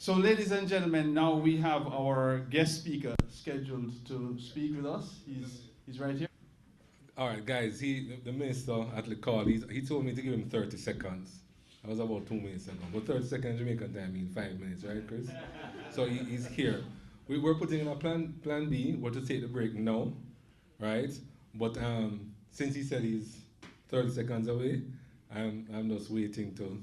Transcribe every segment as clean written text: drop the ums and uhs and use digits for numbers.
So, ladies and gentlemen, now we have our guest speaker scheduled to speak with us. He's right here. All right, guys. The minister at the call. He told me to give him 30 seconds. That was about 2 minutes ago. But 30 seconds Jamaican time means 5 minutes, right, Chris? So he's here. We're putting in a plan B. We're to take the break now, right? But since he said he's 30 seconds away, I'm just waiting to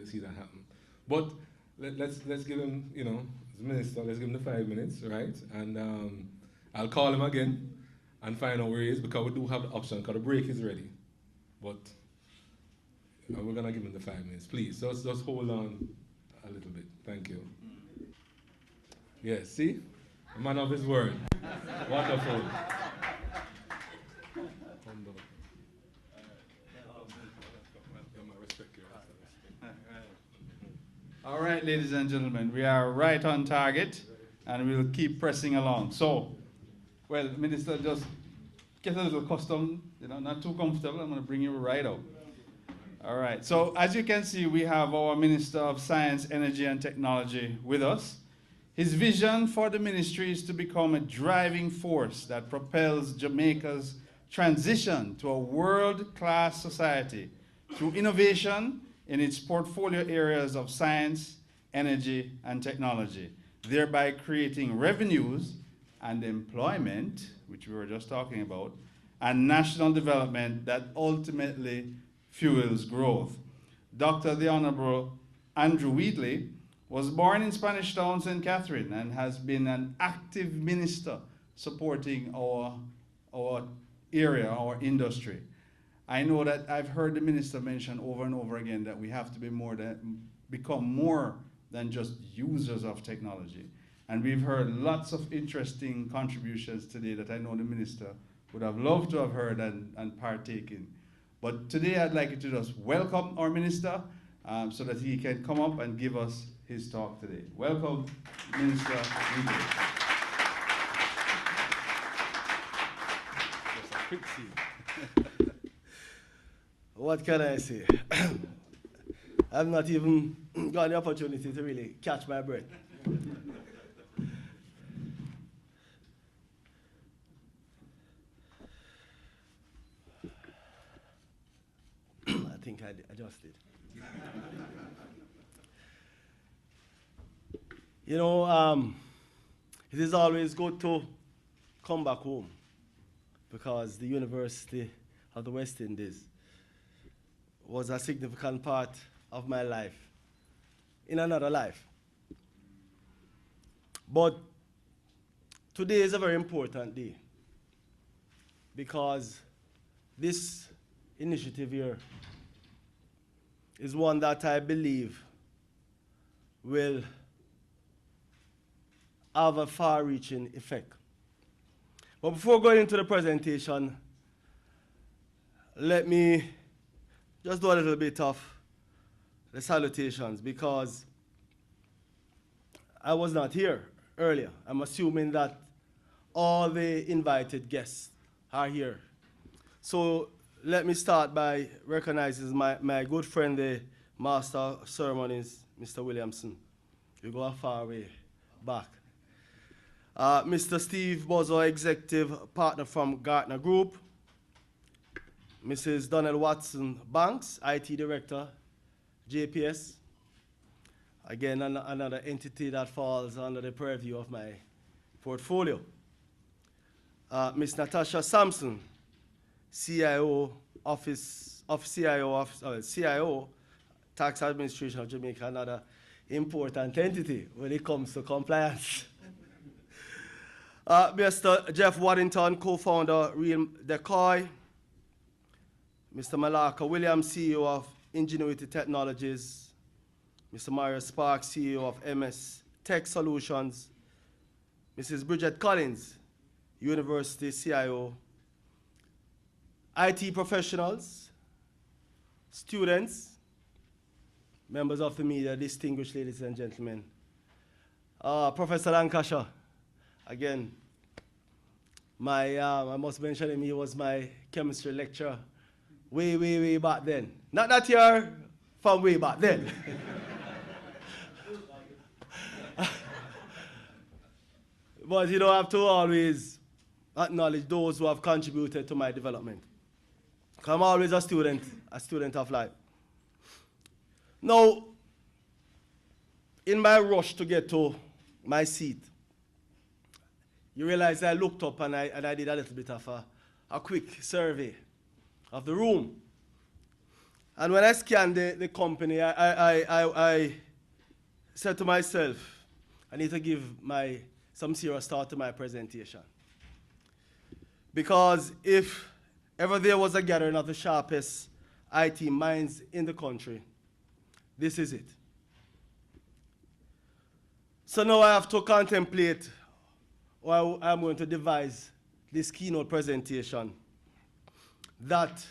see that happen. But let's give him, as minister, let's give him the 5 minutes, right? And I'll call him again and find out where he is, because we do have the option, because the break is ready. But we're going to give him the 5 minutes, please. Just hold on a little bit. Thank you. Yes, see? A man of his word. Wonderful. All right, ladies and gentlemen, we are right on target, and we'll keep pressing along. So, well, Minister, just get a little custom, not too comfortable. I'm going to bring you right out. All right, so as you can see, we have our Minister of Science, Energy, and Technology with us. His vision for the ministry is to become a driving force that propels Jamaica's transition to a world-class society through innovation in its portfolio areas of science, energy, and technology, thereby creating revenues and employment, which we were just talking about, and national development that ultimately fuels growth. Dr. the Honorable Andrew Wheatley was born in Spanish Town, St. Catherine, and has been an active minister supporting our area, our industry. I know that I've heard the minister mention over and over again that we have to become more than just users of technology. And we've heard lots of interesting contributions today that I know the minister would have loved to have heard and partake in. But today I'd like you to just welcome our minister so that he can come up and give us his talk today. Welcome, Minister Wheatley. What can I say? I've not even got the opportunity to really catch my breath. I think I adjusted. It is always good to come back home, because the University of the West Indies was a significant part of my life in another life. But today is a very important day, because this initiative here is one that I believe will have a far-reaching effect. But before going into the presentation, let me just do a little bit of the salutations, because I was not here earlier. I'm assuming that all the invited guests are here. So let me start by recognizing my good friend, the Master of Ceremonies, Mr. Williamson. You go a far way back. Mr. Steve Bozo, Executive Partner from Gartner Group. Mrs. Donnell Watson Banks, IT Director, JPS. Again, another entity that falls under the purview of my portfolio. Ms. Natasha Sampson, CIO, CIO, Tax Administration of Jamaica, another important entity when it comes to compliance. Mr. Jeff Waddington, co-founder, Real Decoy. Mr. Malaka Williams, CEO of Ingenuity Technologies. Mr. Mario Sparks, CEO of MS Tech Solutions. Mrs. Bridget Collins, University CIO. IT professionals, students, members of the media, distinguished ladies and gentlemen. Professor Lancashire, again, I must mention him, he was my chemistry lecturer way back then. Not that year, from way back then. But you don't have to always acknowledge those who have contributed to my development. I'm always a student of life. Now, in my rush to get to my seat, you realize I looked up and I did a little bit of a quick survey of the room. And when I scanned the company, I said to myself, I need to give some serious thought to my presentation. Because if ever there was a gathering of the sharpest IT minds in the country, this is it. So now I have to contemplate how I'm going to devise this keynote presentation that,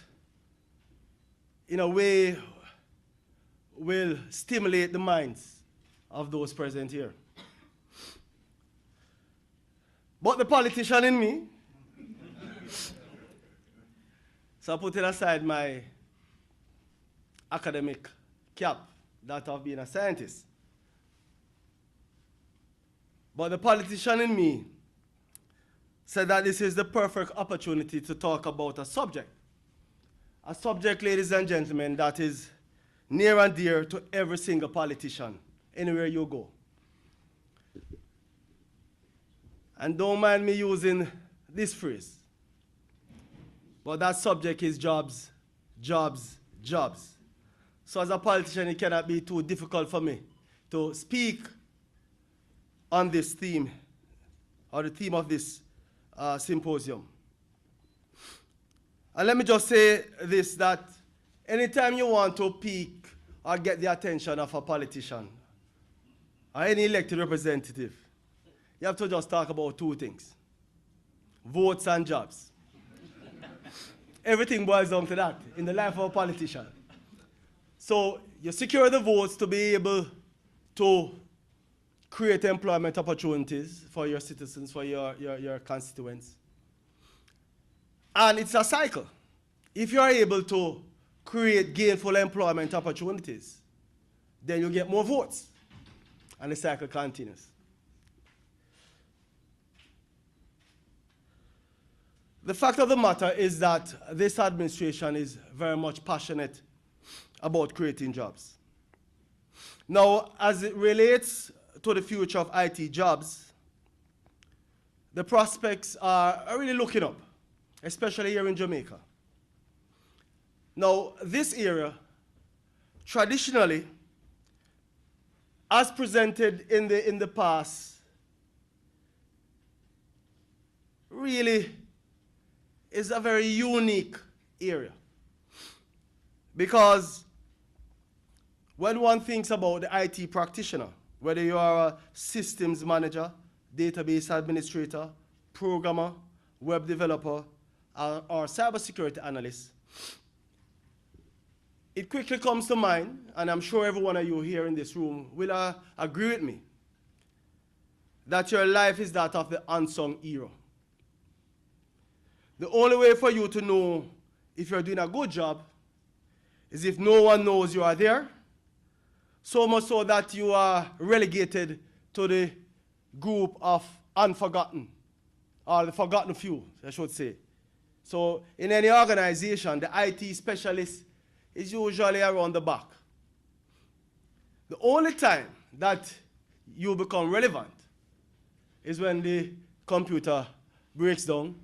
in a way, will stimulate the minds of those present here. But the politician in me, so I put aside my academic cap, that of being a scientist. But the politician in me said that this is the perfect opportunity to talk about a subject, ladies and gentlemen, that is near and dear to every single politician, anywhere you go. And don't mind me using this phrase, but that subject is jobs, jobs, jobs. So as a politician, it cannot be too difficult for me to speak on this theme, or the theme of this symposium. And let me just say this, that anytime you want to pique or get the attention of a politician or any elected representative, you have to just talk about two things: votes and jobs. Everything boils down to that in the life of a politician. So you secure the votes to be able to create employment opportunities for your citizens, for your constituents. And it's a cycle. If you are able to create gainful employment opportunities, then you get more votes, and the cycle continues. The fact of the matter is that this administration is very much passionate about creating jobs. Now, as it relates to the future of IT jobs, the prospects are really looking up, especially here in Jamaica. Now, this area, traditionally, as presented in the past, really is a very unique area. Because when one thinks about the IT practitioner, whether you are a systems manager, database administrator, programmer, web developer, or cybersecurity analyst, it quickly comes to mind, and I'm sure every one of you here in this room will agree with me, that your life is that of the unsung hero. The only way for you to know if you're doing a good job is if no one knows you are there, so much so that you are relegated to the group of unforgotten, or the forgotten few, I should say. So in any organization, the IT specialist is usually around the back. The only time that you become relevant is when the computer breaks down,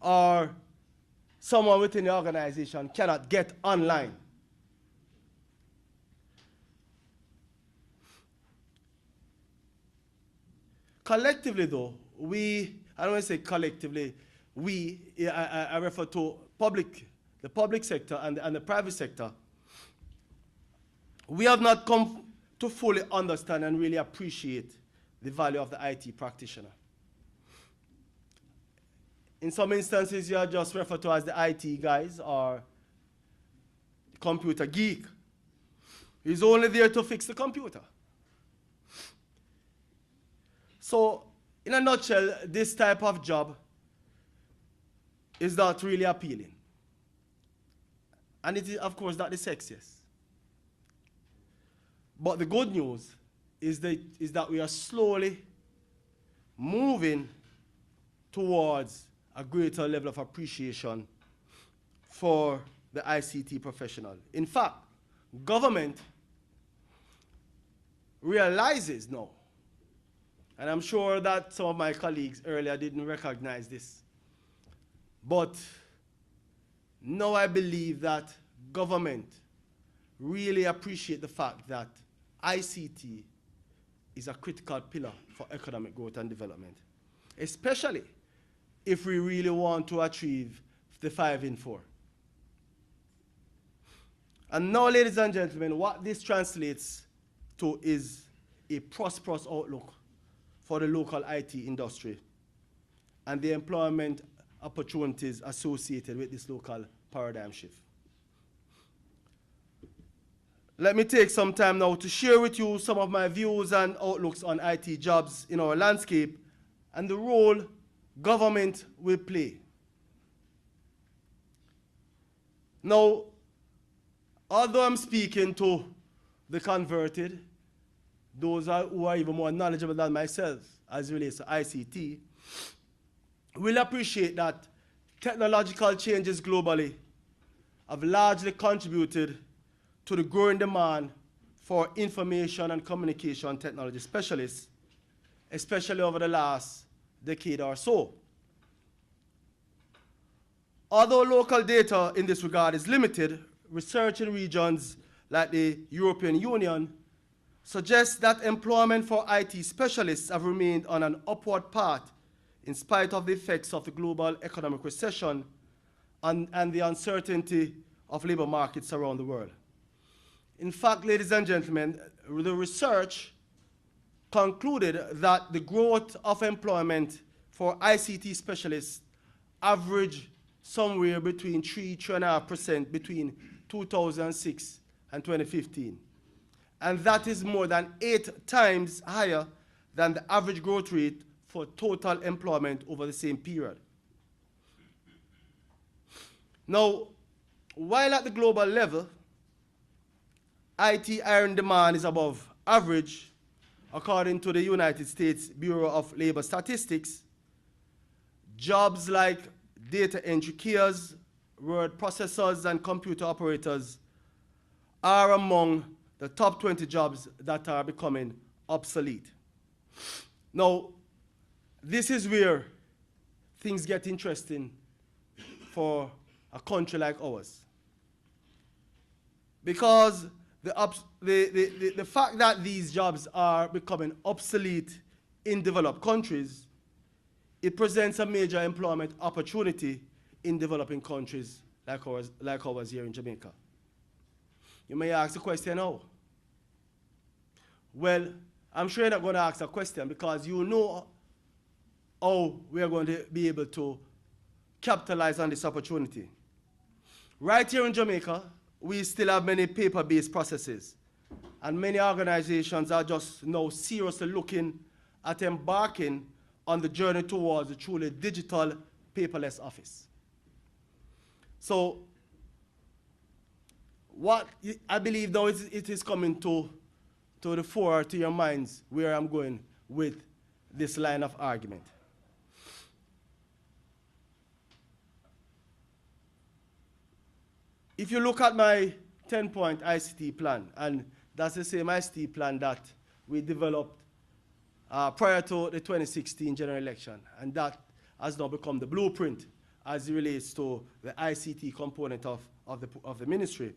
or someone within the organization cannot get online. Collectively, though, I don't want to say collectively, I refer to the public sector and the private sector, we have not come to fully understand and really appreciate the value of the IT practitioner. In some instances, you are just referred to as the IT guys or the computer geek. He's only there to fix the computer. So, in a nutshell, this type of job is not really appealing. And it is, of course, not the sexiest. But the good news is that we are slowly moving towards a greater level of appreciation for the ICT professional. In fact, government realizes now, and I'm sure that some of my colleagues earlier didn't recognize this, but now I believe that government really appreciate the fact that ICT is a critical pillar for economic growth and development, especially if we really want to achieve the 5 in 4. And now, ladies and gentlemen, what this translates to is a prosperous outlook for the local IT industry and the employment opportunities associated with this local paradigm shift. Let me take some time now to share with you some of my views and outlooks on IT jobs in our landscape and the role government will play. Now, although I'm speaking to the converted, those who are even more knowledgeable than myself as it relates to ICT, will appreciate that technological changes globally have largely contributed to the growing demand for information and communication technology specialists, especially over the last decade or so. Although local data in this regard is limited, research in regions like the European Union suggests that employment for IT specialists have remained on an upward path in spite of the effects of the global economic recession and the uncertainty of labor markets around the world. In fact, ladies and gentlemen, the research concluded that the growth of employment for ICT specialists averaged somewhere between 3.5% between 2006 and 2015. And that is more than 8 times higher than the average growth rate for total employment over the same period. Now, while at the global level, IT hiring demand is above average, according to the United States Bureau of Labor Statistics, jobs like data entry keyers, word processors, and computer operators are among the top 20 jobs that are becoming obsolete. Now, this is where things get interesting for a country like ours. Because the fact that these jobs are becoming obsolete in developed countries, it presents a major employment opportunity in developing countries like ours here in Jamaica. You may ask the question, how? Well, I'm sure you're not going to ask a question because you know how we are going to be able to capitalize on this opportunity. Right here in Jamaica, we still have many paper-based processes, and many organizations are just now seriously looking at embarking on the journey towards a truly digital, paperless office. So, what I believe now it is coming to the fore to your minds where I'm going with this line of argument. If you look at my 10-point ICT plan, and that's the same ICT plan that we developed prior to the 2016 general election, and that has now become the blueprint as it relates to the ICT component of the ministry,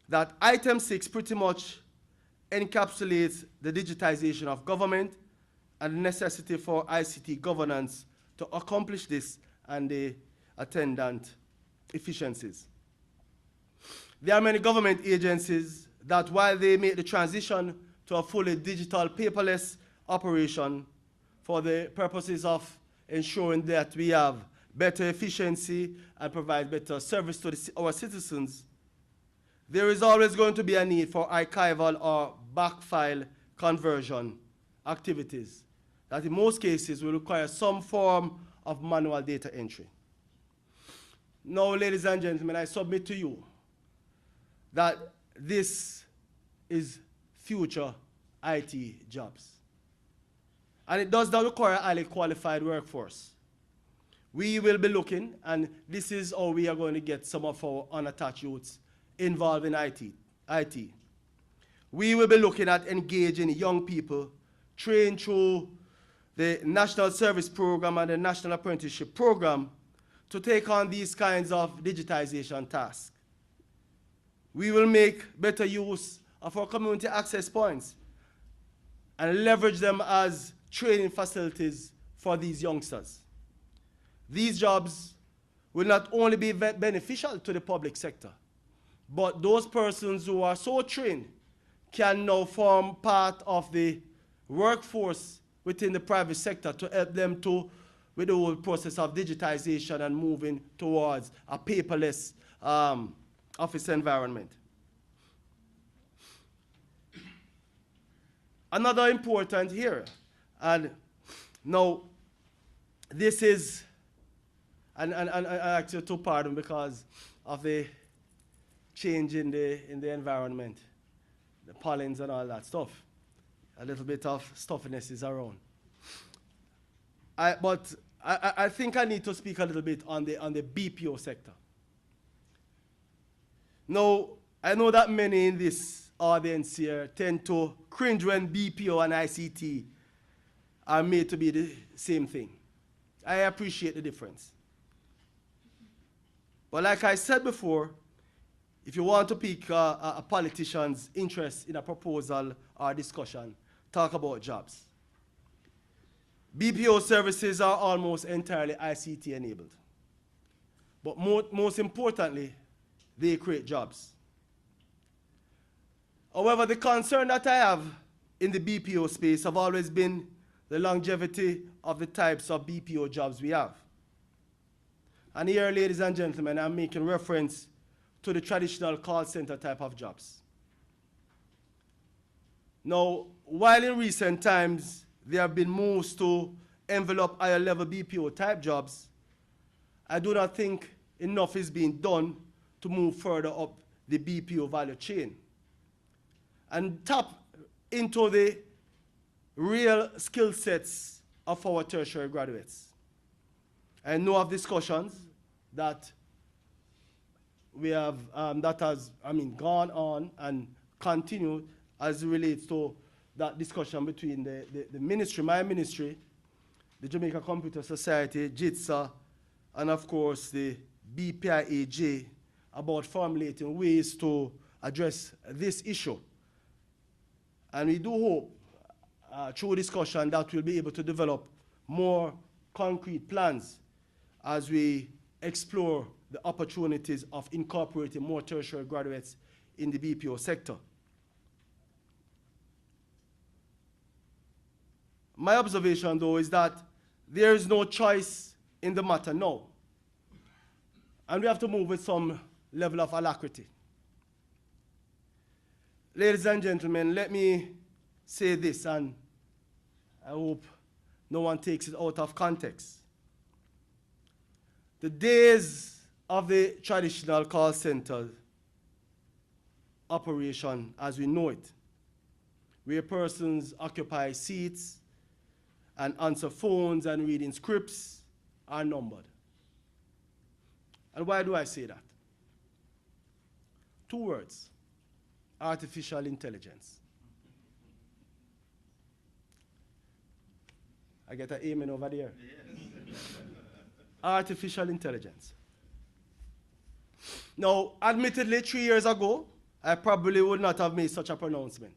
that item 6 pretty much encapsulates the digitization of government and the necessity for ICT governance to accomplish this and the attendant efficiencies. There are many government agencies that, while they make the transition to a fully digital, paperless operation for the purposes of ensuring that we have better efficiency and provide better service to our citizens, there is always going to be a need for archival or backfile conversion activities that in most cases will require some form of manual data entry. Now, ladies and gentlemen, I submit to you that this is future IT jobs. And it does not require a highly qualified workforce. We will be looking, and this is how we are going to get some of our unattached youths involved in IT. We will be looking at engaging young people trained through the National Service Program and the National Apprenticeship Program to take on these kinds of digitization tasks. We will make better use of our community access points and leverage them as training facilities for these youngsters. These jobs will not only be beneficial to the public sector, but those persons who are so trained can now form part of the workforce within the private sector to help them with the whole process of digitization and moving towards a paperless office environment. Another important here, and now this is, and I ask you to pardon because of the change in the environment, the pollens and all that stuff. A little bit of stuffiness is around. But I think I need to speak a little bit on the BPO sector. Now, I know that many in this audience here tend to cringe when BPO and ICT are made to be the same thing. I appreciate the difference. But like I said before, if you want to pique a politician's interest in a proposal or discussion, talk about jobs. BPO services are almost entirely ICT enabled. But most importantly, they create jobs. However, the concern that I have in the BPO space have always been the longevity of the types of BPO jobs we have. And here, ladies and gentlemen, I'm making reference to the traditional call center type of jobs. Now, while in recent times there have been moves to envelop higher level BPO type jobs, I do not think enough is being done to move further up the BPO value chain and tap into the real skill sets of our tertiary graduates. I know of discussions that we have, that has, gone on and continued as it relates to that discussion between the ministry, my ministry, the Jamaica Computer Society, JITSA, and of course the BPIAJ about formulating ways to address this issue. And we do hope through discussion that we'll be able to develop more concrete plans as we explore the opportunities of incorporating more tertiary graduates in the BPO sector. My observation, though, is that there is no choice in the matter now. And we have to move with some level of alacrity. Ladies and gentlemen, let me say this, and I hope no one takes it out of context. The days of the traditional call center operation as we know it, where persons occupy seats and answer phones and reading scripts, are numbered. And why do I say that? 2 words: artificial intelligence. I get an amen over there. Yes. Artificial intelligence. Now, admittedly, 3 years ago, I probably would not have made such a pronouncement.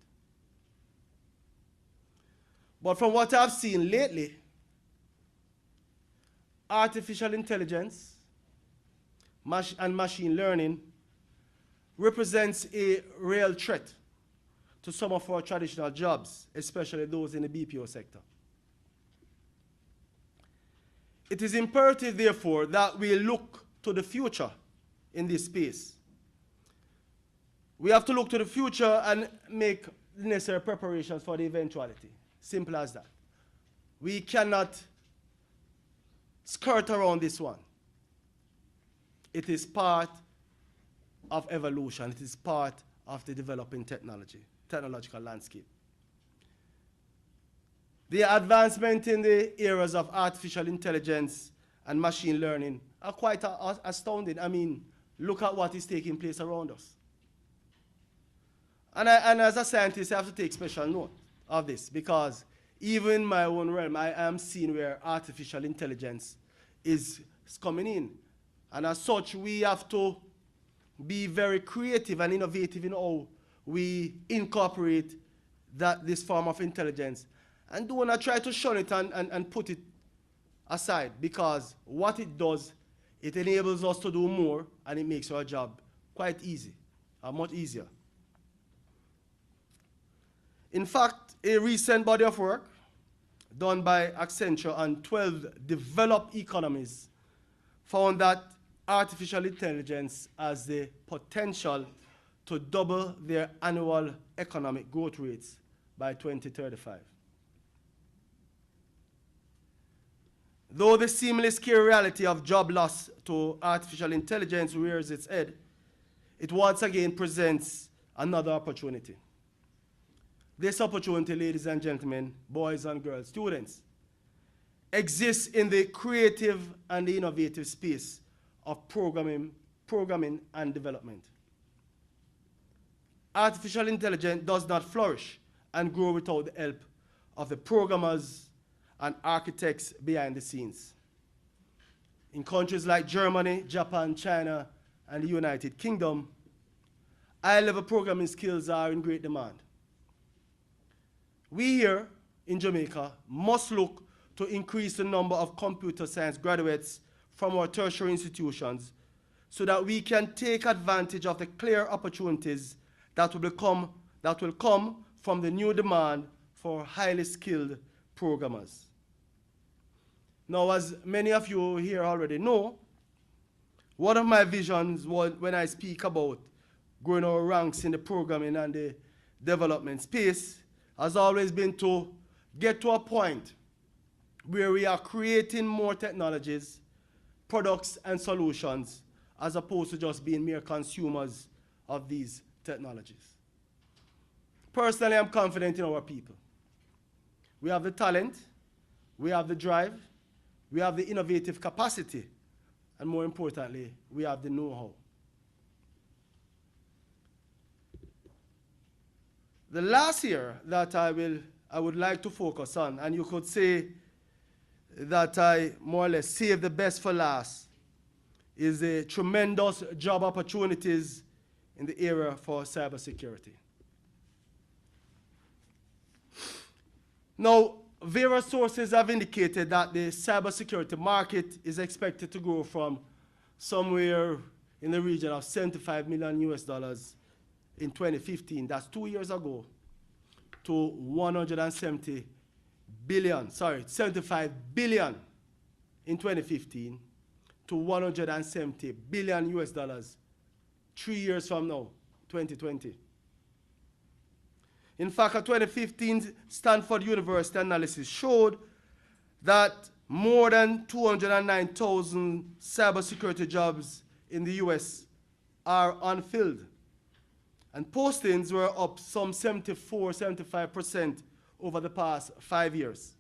But from what I've seen lately, artificial intelligence and machine learning represents a real threat to some of our traditional jobs, especially those in the BPO sector. It is imperative, therefore, that we look to the future in this space. We have to look to the future and make the necessary preparations for the eventuality. Simple as that. We cannot skirt around this one. It is part of evolution. It is part of the developing technological landscape. The advancement in the areas of artificial intelligence and machine learning are quite astounding. I mean, look at what is taking place around us. And as a scientist, I have to take special note of this, because even in my own realm, I am seeing where artificial intelligence is coming in. And as such, we have to be very creative and innovative in how we incorporate this form of intelligence. And do not try to shun it and put it aside, because what it does, it enables us to do more, and it makes our job quite easy, much easier. In fact, a recent body of work done by Accenture on 12 developed economies found that artificial intelligence has the potential to double their annual economic growth rates by 2035. Though the seemingly scary reality of job loss to artificial intelligence rears its head, it once again presents another opportunity. This opportunity, ladies and gentlemen, boys and girls, students, exists in the creative and the innovative space of programming and development. Artificial intelligence does not flourish and grow without the help of the programmers and architects behind the scenes. In countries like Germany, Japan, China, and the United Kingdom, high-level programming skills are in great demand. We here in Jamaica must look to increase the number of computer science graduates from our tertiary institutions so that we can take advantage of the clear opportunities that will come from the new demand for highly skilled programmers. Now, as many of you here already know, one of my visions when I speak about growing our ranks in the programming and the development space has always been to get to a point where we are creating more technologies, products, and solutions, as opposed to just being mere consumers of these technologies. Personally, I'm confident in our people. We have the talent, we have the drive, we have the innovative capacity, and more importantly, we have the know-how. The last year that I would like to focus on, and you could say that I more or less saved the best for last, is the tremendous job opportunities in the area for cybersecurity. Now, various sources have indicated that the cybersecurity market is expected to grow from somewhere in the region of $75 million in 2015, that's 2 years ago, to 75 billion in 2015 to $170 billion 3 years from now, 2020. In fact, a 2015 Stanford University analysis showed that more than 209,000 cybersecurity jobs in the US are unfilled. And postings were up some 75% over the past 5 years.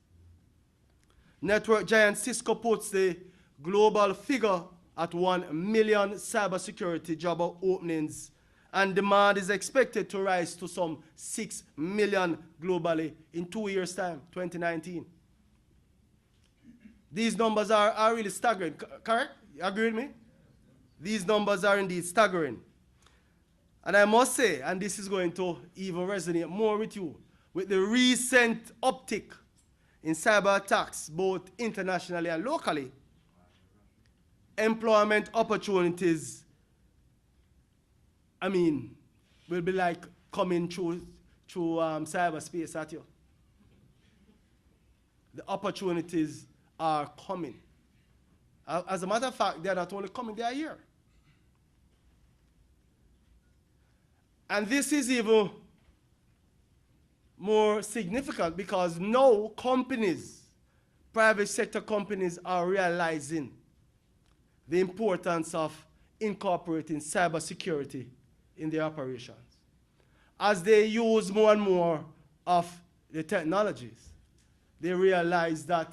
Network giant Cisco puts the global figure at 1 million cybersecurity job openings, and demand is expected to rise to some 6 million globally in 2 years' time, 2019. These numbers are really staggering, correct? You agree with me? These numbers are indeed staggering. And I must say, and this is going to even resonate more with you, with the recent uptick in cyber attacks, both internationally and locally, employment opportunities, will be like coming through cyberspace at you. The opportunities are coming. As a matter of fact, they're not only coming, they are here. And this is even more significant because now companies, private sector companies, are realizing the importance of incorporating cybersecurity in their operations as they use more and more of the technologies. they realize that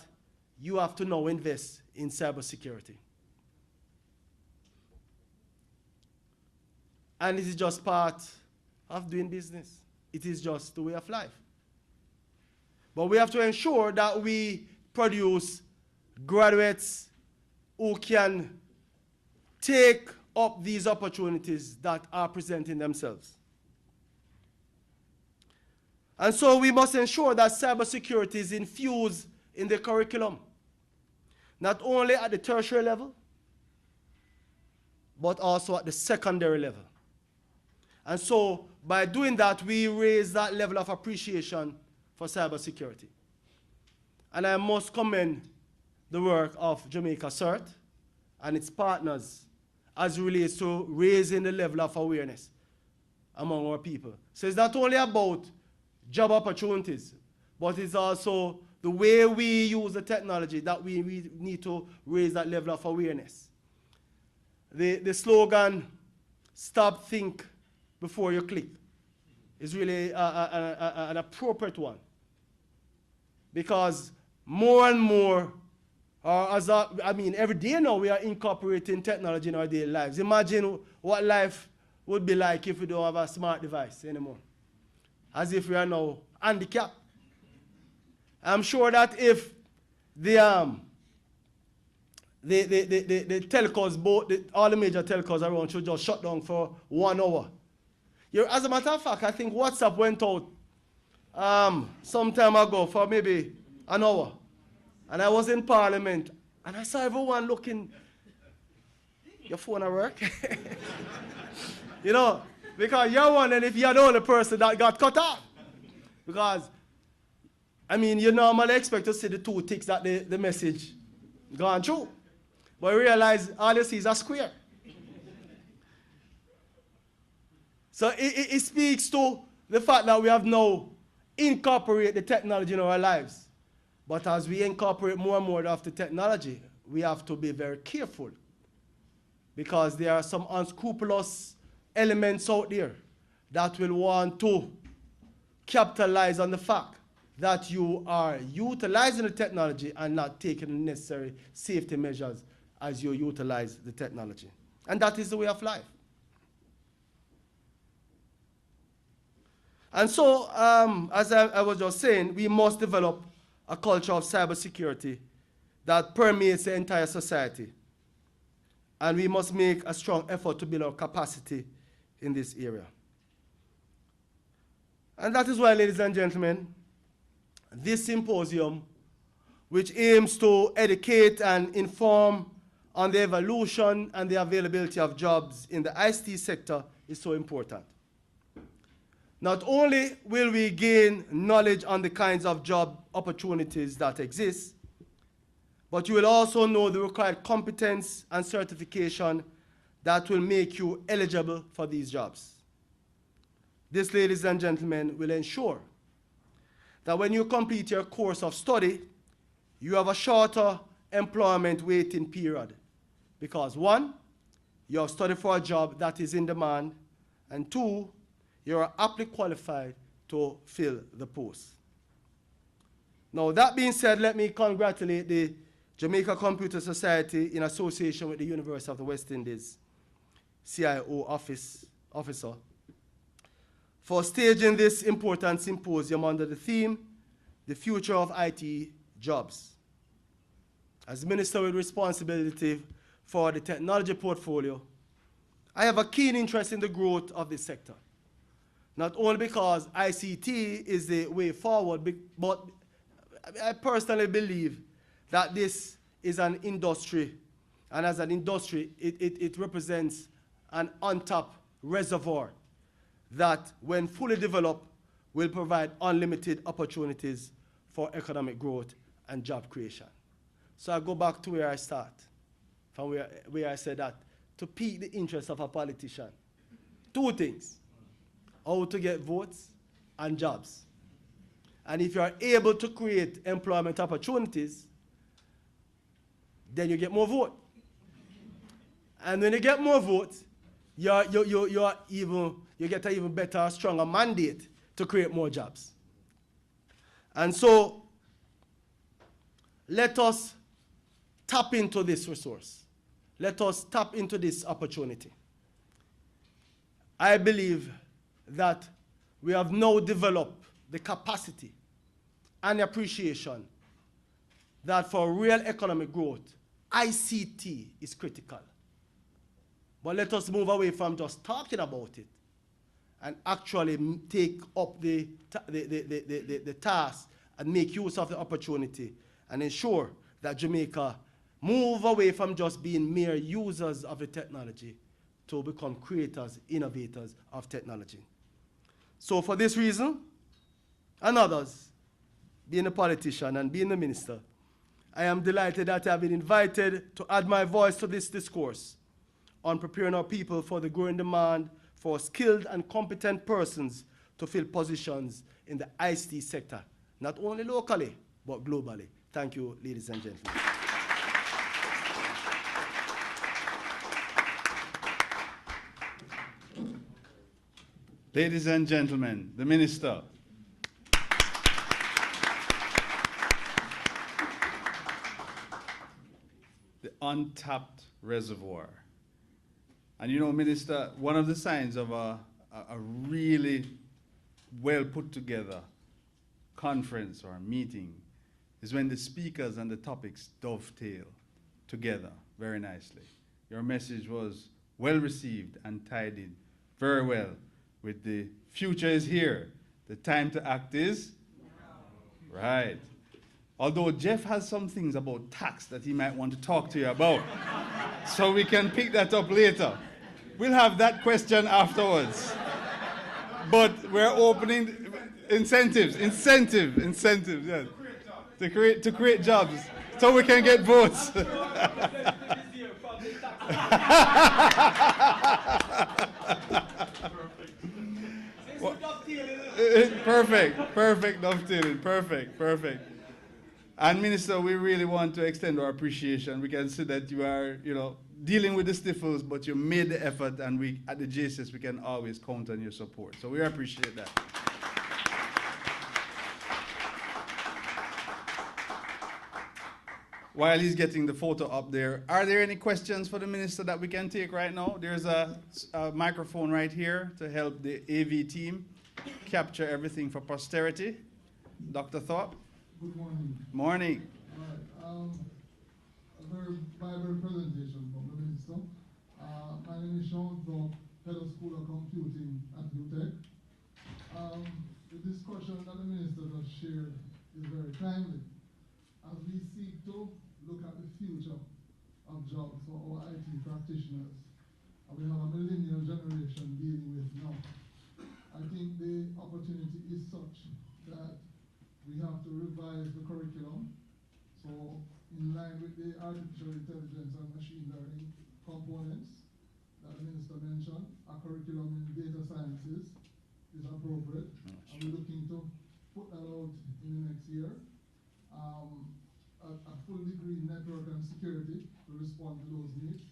you have to now invest in cybersecurity. And it is just part of doing business. It is just the way of life. But we have to ensure that we produce graduates who can take up these opportunities that are presenting themselves. And so we must ensure that cybersecurity is infused in the curriculum, not only at the tertiary level, but also at the secondary level. And so by doing that, we raise that level of appreciation for cybersecurity. And I must commend the work of Jamaica CERT and its partners as it relates to raising the level of awareness among our people. So it's not only about job opportunities, but it's also the way we use the technology that we need to raise that level of awareness. The slogan, "Stop, think before you click," is really an appropriate one. Because more and more, every day now we are incorporating technology in our daily lives. Imagine what life would be like if we don't have a smart device anymore. As if we are now handicapped. I'm sure that if the telcos, all the major telcos around should just shut down for 1 hour. As a matter of fact, I think WhatsApp went out some time ago for maybe an hour. And I was in Parliament, and I saw everyone looking, your phone at work? You know, because you're wondering if you're the only person that got cut off. Because, you normally expect to see the 2 ticks that the message gone through. But you realize all you see is a square. So it speaks to the fact that we have now incorporated the technology in our lives. But as we incorporate more and more of the technology, we have to be very careful. Because there are some unscrupulous elements out there that will want to capitalize on the fact that you are utilizing the technology and not taking the necessary safety measures as you utilize the technology. And that is the way of life. And so, as I was just saying, we must develop a culture of cybersecurity that permeates the entire society. And we must make a strong effort to build our capacity in this area. And that is why, ladies and gentlemen, this symposium, which aims to educate and inform on the evolution and the availability of jobs in the ICT sector, is so important. Not only will we gain knowledge on the kinds of job opportunities that exist, but you will also know the required competence and certification that will make you eligible for these jobs. This, ladies and gentlemen, will ensure that when you complete your course of study, you have a shorter employment waiting period. Because 1, you have studied for a job that is in demand, and 2, you are aptly qualified to fill the post. Now, that being said, let me congratulate the Jamaica Computer Society in association with the University of the West Indies CIO officer for staging this important symposium under the theme, The Future of IT Jobs. As Minister with responsibility for the technology portfolio, I have a keen interest in the growth of this sector. Not only because ICT is the way forward, but I personally believe that this is an industry, and as an industry, it represents an untapped reservoir that, when fully developed, will provide unlimited opportunities for economic growth and job creation. So I go back to where I start, from where I said that to pique the interest of a politician, 2 things: how to get votes and jobs. And if you are able to create employment opportunities, then you get more votes. And when you get more votes, you get an even better, stronger mandate to create more jobs. And so, let us tap into this resource. Let us tap into this opportunity. I believe that we have now developed the capacity and appreciation that for real economic growth, ICT is critical. But let us move away from just talking about it and actually take up the task and make use of the opportunity and ensure that Jamaica move away from just being mere users of the technology to become creators, innovators of technology. So for this reason and others, being a politician and being a minister, I am delighted that I have been invited to add my voice to this discourse on preparing our people for the growing demand for skilled and competent persons to fill positions in the ICT sector, not only locally, but globally. Thank you, ladies and gentlemen. Ladies and gentlemen, the Minister. The untapped reservoir. And you know, Minister, one of the signs of a really well put together conference or meeting is when the speakers and the topics dovetail together very nicely. Your message was well received and tied in very well with the future is here. The time to act is now. Right. Although Jeff has some things about tax that he might want to talk to you about. So we can pick that up later. We'll have that question afterwards. But we're opening incentives, yes. To create jobs. So we can get votes. Perfect dovetailing, perfect. And Minister, we really want to extend our appreciation. We can see that you are, dealing with the stifles, but you made the effort, and we, at the JCS, we can always count on your support. So we appreciate that. While he's getting the photo up there, are there any questions for the Minister that we can take right now? There's a microphone right here to help the AV team capture everything for posterity. Dr. Thorpe? Good morning. Morning. All right. A very vibrant presentation from the Minister. My name is Sean Thorpe, Head of School of Computing at UTech. The discussion that the Minister just shared is very timely. As we seek to look at the future of jobs for our IT practitioners, and we have a millennial generation dealing with now, I think the opportunity is such that we have to revise the curriculum. So in line with the artificial intelligence and machine learning components that the Minister mentioned, a curriculum in data sciences is appropriate. And we're looking to put that out in the next year. A full degree in network and security to respond to those needs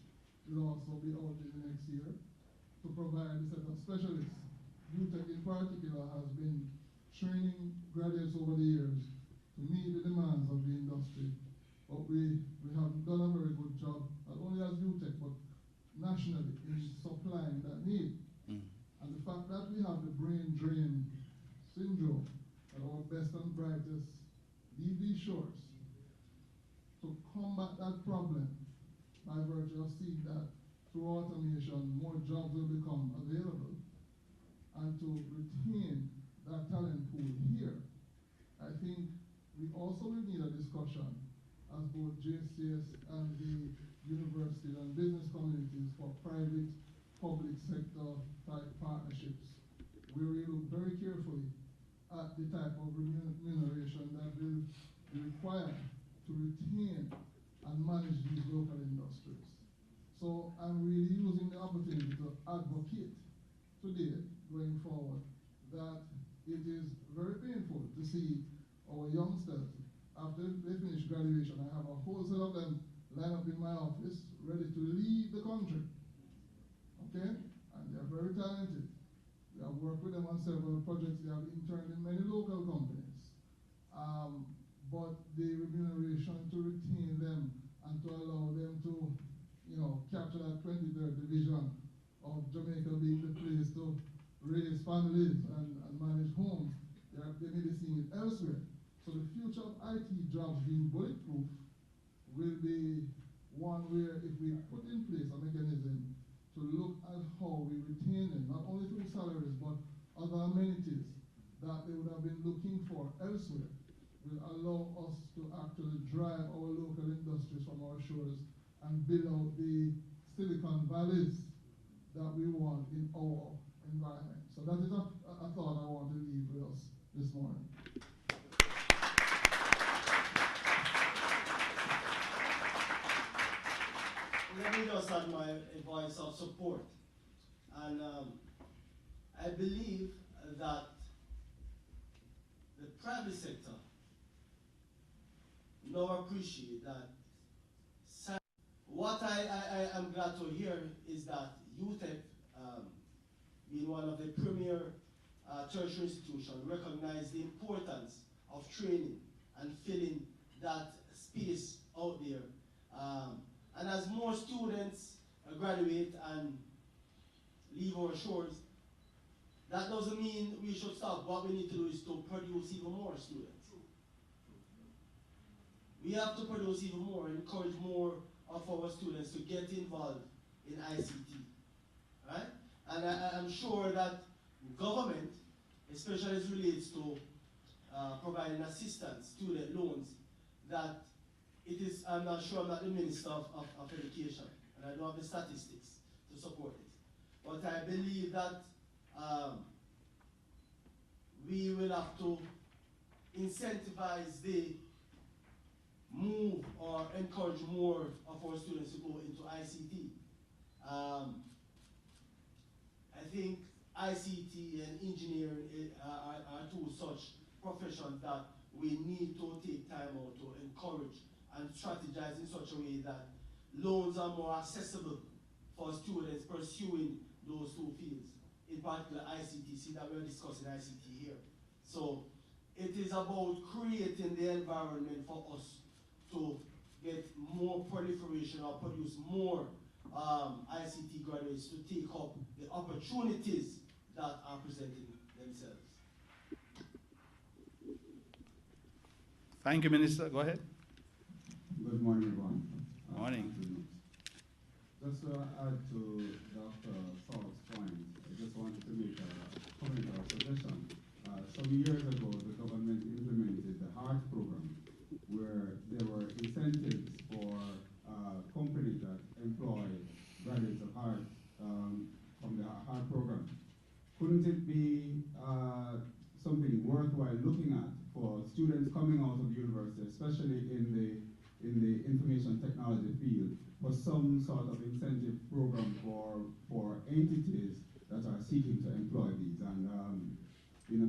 will also be out in the next year to provide a set of specialists. UTech in particular has been training graduates over the years to meet the demands of the industry. But we have done a very good job, not only as UTech, but nationally in supplying that need. And the fact that we have the brain drain syndrome, that our best and brightest leave these shores, to combat that problem by virtue of seeing that through automation, more jobs will become available, and to retain that talent pool here, I think we also will need a discussion as both JCS and the university and business communities for private, public sector type partnerships, where we look very carefully at the type of remuneration that will be required to retain and manage these local industries. So I'm really using the opportunity to advocate today, going forward, that it is very painful to see our youngsters, after they finish graduation, I have a whole set of them line up in my office, ready to leave the country, okay? And they're very talented. We have worked with them on several projects. They have interned in many local companies. but the remuneration to retain them and to allow them to, capture that 23rd division of Jamaica being the place to raise families and manage homes, they may be seeing it elsewhere. So the future of IT jobs being bulletproof will be one where if we put in place a mechanism to look at how we retain them, not only through salaries, but other amenities that they would have been looking for elsewhere, will allow us to actually drive our local industries from our shores and build out the Silicon Valleys that we want in our environment. So that is a thought I want to leave with us this morning. Let me just add my voice of support. And I believe that the private sector now appreciate that. What I am glad to hear is that UTEC, being one of the premier tertiary institutions, recognize the importance of training and filling that space out there. And as more students graduate and leave our shores, that doesn't mean we should stop. What we need to do is to produce even more students. We have to produce even more, encourage more of our students to get involved in ICT, right? And I'm sure that government, especially as relates to providing assistance, student loans, that it is, I'm not sure, I'm not the Minister of Education, and I don't have the statistics to support it. But I believe that we will have to incentivize the move or encourage more of our students to go into ICT. I think ICT and engineering are two such professions that we need to take time out to encourage and strategize in such a way that loans are more accessible for students pursuing those two fields, in particular ICT. See that we're discussing ICT here. So it is about creating the environment for us to get more proliferation or produce more ICT graduates to take up the opportunities that are presenting themselves. Thank you, Minister. Go ahead. Good morning, everyone. Morning. Just to add to Dr. Salt's point, I just wanted to make a comment or suggestion. Some years ago, the government implemented the HEART program, where there were incentives for companies that employ graduates of HEART from the HEART program. Couldn't it be something worthwhile looking at for students coming out of university, especially in the information technology field, for some sort of incentive program for entities that are seeking to employ these? And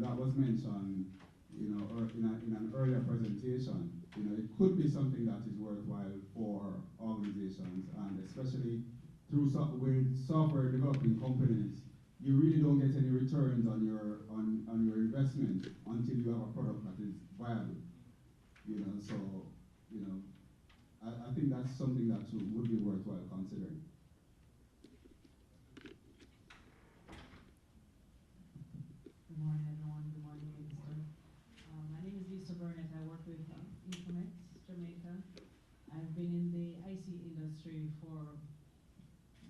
that was mentioned, in an earlier presentation. It could be something that is worthwhile for organizations, and especially through software developing companies. You really don't get any returns on your investment until you have a product that is viable. I think that's something that would be worthwhile considering. Good morning, everyone. Good morning, Minister. My name is Lisa Burnett. I work with Infomex, Jamaica. I've been in the IC industry for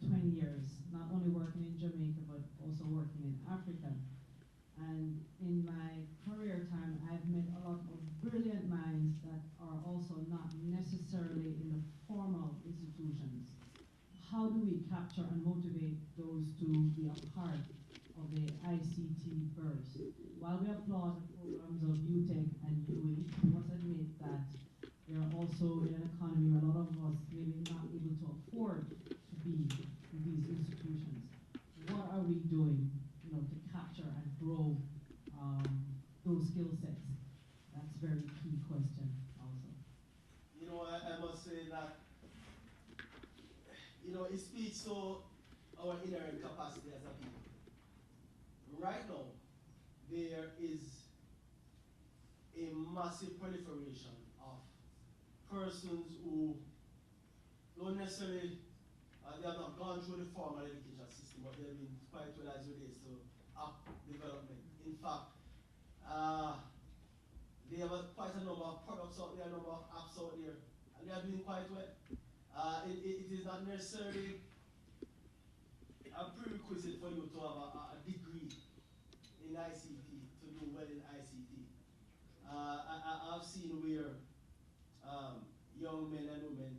20 years, not only working in Jamaica, but also working in Africa. And in my career time, I've met a lot of brilliant minds that are also not necessarily in the formal institutions. How do we capture and motivate those to be a part of the ICT burst? While we applaud the programs of UTEC and UE, we must admit that they are also in an economy where a lot of us maybe not able to afford to be in these institutions. What are we doing, to capture and grow those skill sets? That's a very key question also. I must say that, it speaks to our inherent capacity as a people. Right now, there is a massive proliferation of persons who don't necessarily, they have not gone through the formal education system, but they've been quite well as relates to app development. In fact, they have quite a number of products out there, a number of apps out there, and they are doing quite well. It is not necessarily a prerequisite for you to have a degree in ICT to do well in ICT. I've seen where young men and women,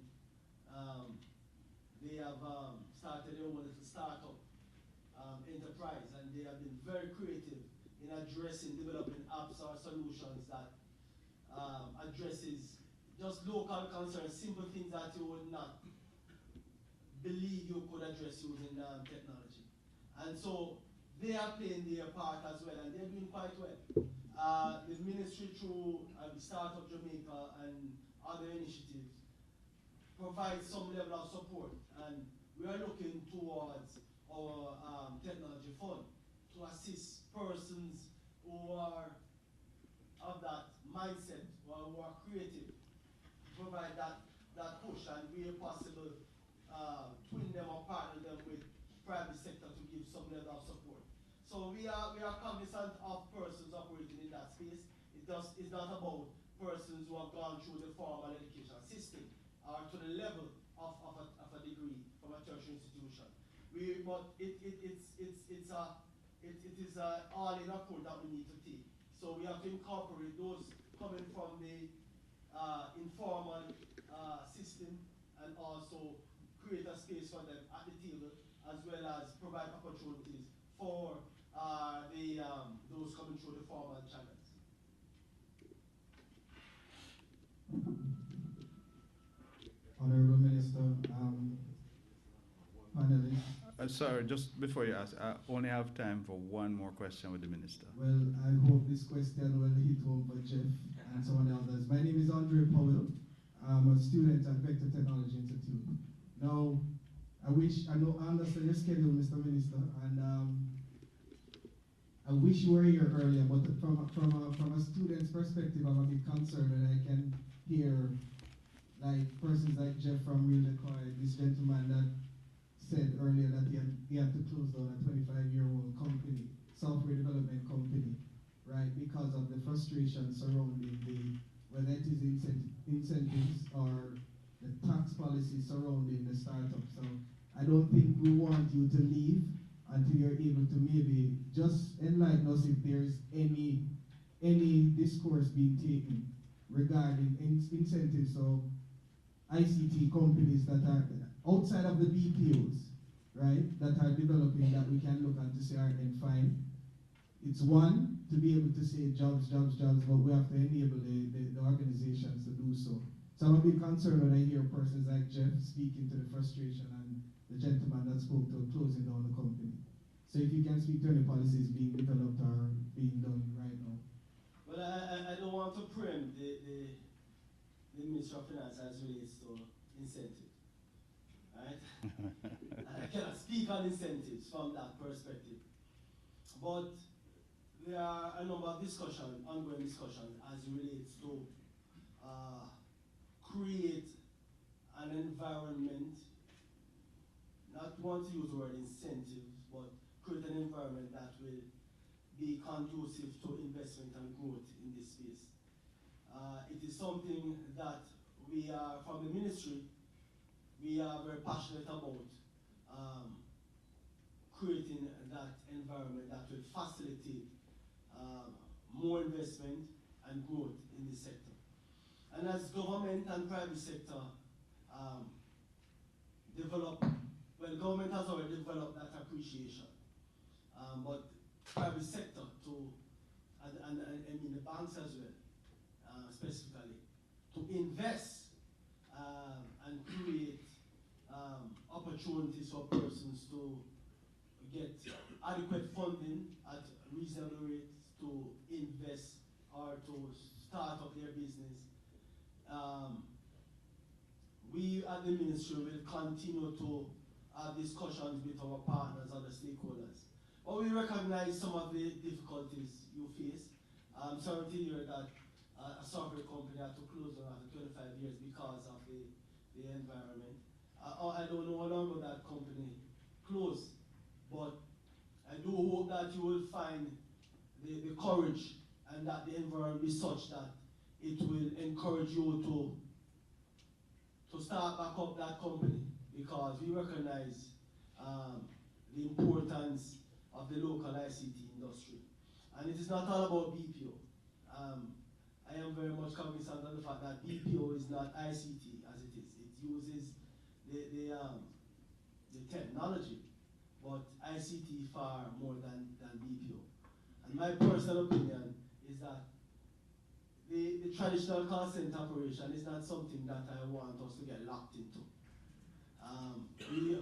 they have started their own little startup enterprise, and they have been very creative in addressing, developing apps or solutions that addresses just local concerns, simple things that you would not believe you could address using technology. And so they are playing their part as well, and they're doing quite well. The ministry through Startup Jamaica and other initiatives provides some level of support, and we are looking towards our technology fund to assist persons who are of that mindset, or who are creative, provide that push, and where possible, twin them or partner them with private sector to give some level of support. So we are cognizant of persons operating in that space. It's not about persons who have gone through the formal education system or to the level of a degree from a tertiary institution. But it is an all-in approach that we need to take. So we have to incorporate those coming from the informal system, and also create a space for them at the table, as well as provide opportunities for those coming through the formal channels. Honorable Minister, panelists. Sorry, just before you ask, I only have time for one more question with the minister. Well, I hope this question will hit home for Jeff and some of the others. My name is Andre Powell. I'm a student at Vector Technology Institute. Now, I understand your schedule, Mr. Minister, and I wish you were here earlier, but from a student's perspective, I'm a bit concerned when I can hear like persons like Jeff from Wheatley, this gentleman that said earlier that he had to close down a 25-year-old company, software development company, right, because of the frustration surrounding whether it is incentives or the tax policy surrounding the startup. So I don't think we want you to leave until you're able to maybe just enlighten us if there's any discourse being taken regarding incentives of ICT companies that are outside of the BPOs, right, that are developing that we can look at to say, all right, then fine. It's one, to be able to say jobs, but we have to enable the organizations to do so. So I'm a bit concerned when I hear persons like Jeff speaking to the frustration and the gentleman that spoke to closing down the company. So if you can speak to any policies being developed or being done right now. Well, I don't want to preempt the Minister of Finance as relates to incentives, right? I cannot speak on incentives from that perspective. But there are a number of ongoing discussions as relates to create an environment, not want to use the word incentives, but create an environment that will be conducive to investment and growth in this space. It is something that we are, from the ministry, we are very passionate about creating that environment that will facilitate more investment and growth in this sector. And as government and private sector develop, well, government has already developed that appreciation, but private sector too, and I mean the banks as well, specifically, to invest and create opportunities for persons to get adequate funding at reasonable rates to invest or to start up their business. We at the ministry will continue to have discussions with our partners, other stakeholders. But we recognize some of the difficulties you face. I'm sorry to hear that a software company had to close down after 25 years because of the environment. I don't know how long that company closed, but I do hope that you will find the courage and that the environment be such that it will encourage you to start back up that company, because we recognize the importance of the local ICT industry. And it is not all about BPO. I am very much cognizant of the fact that BPO is not ICT as it is. It uses the technology, but ICT far more than BPO. And my personal opinion is that the traditional call center operation is not something that I want us to get locked into.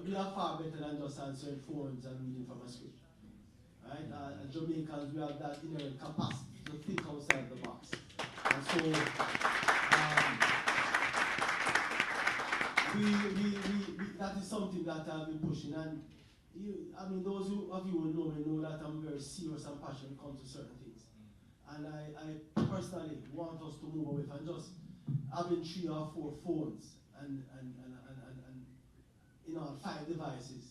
We are far better than just answering phones and reading from a script. Right? As Jamaicans, we have that inherent capacity to think outside the box. And so, that is something that I've been pushing. And those of you who know me know that I'm very serious and passionate when it comes to certain things. And I personally want us to move away from just having 3 or 4 phones and 5 devices,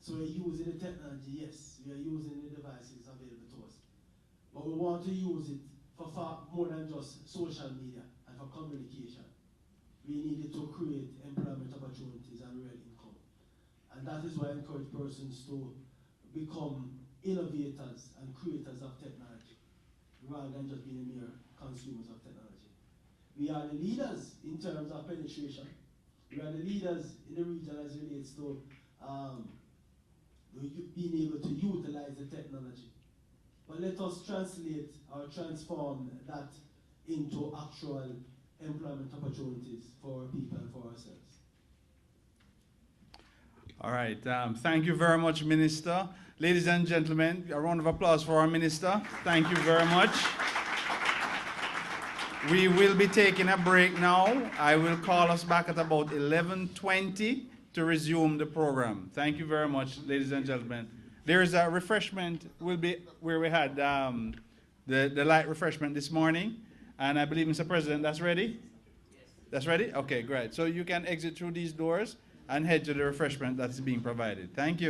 So we're using the technology, yes, we are using the devices available to us. But we want to use it for far more than just social media and for communication. We need it to create employment opportunities and real income. And that is why I encourage persons to become innovators and creators of technology, rather than just being mere consumers of technology. We are the leaders in terms of penetration. We are the leaders in the region as it relates to being able to utilize the technology. But let us translate or transform that into actual employment opportunities for our people and for ourselves. All right. Thank you very much, Minister. Ladies and gentlemen, a round of applause for our Minister. Thank you very much. We will be taking a break now. I will call us back at about 11:20 to resume the program. Thank you very much, ladies and gentlemen. There is a refreshment, will be where we had the light refreshment this morning. And I believe, Mr. President, that's ready? Yes. That's ready? Okay, great. So you can exit through these doors and head to the refreshment that's being provided. Thank you.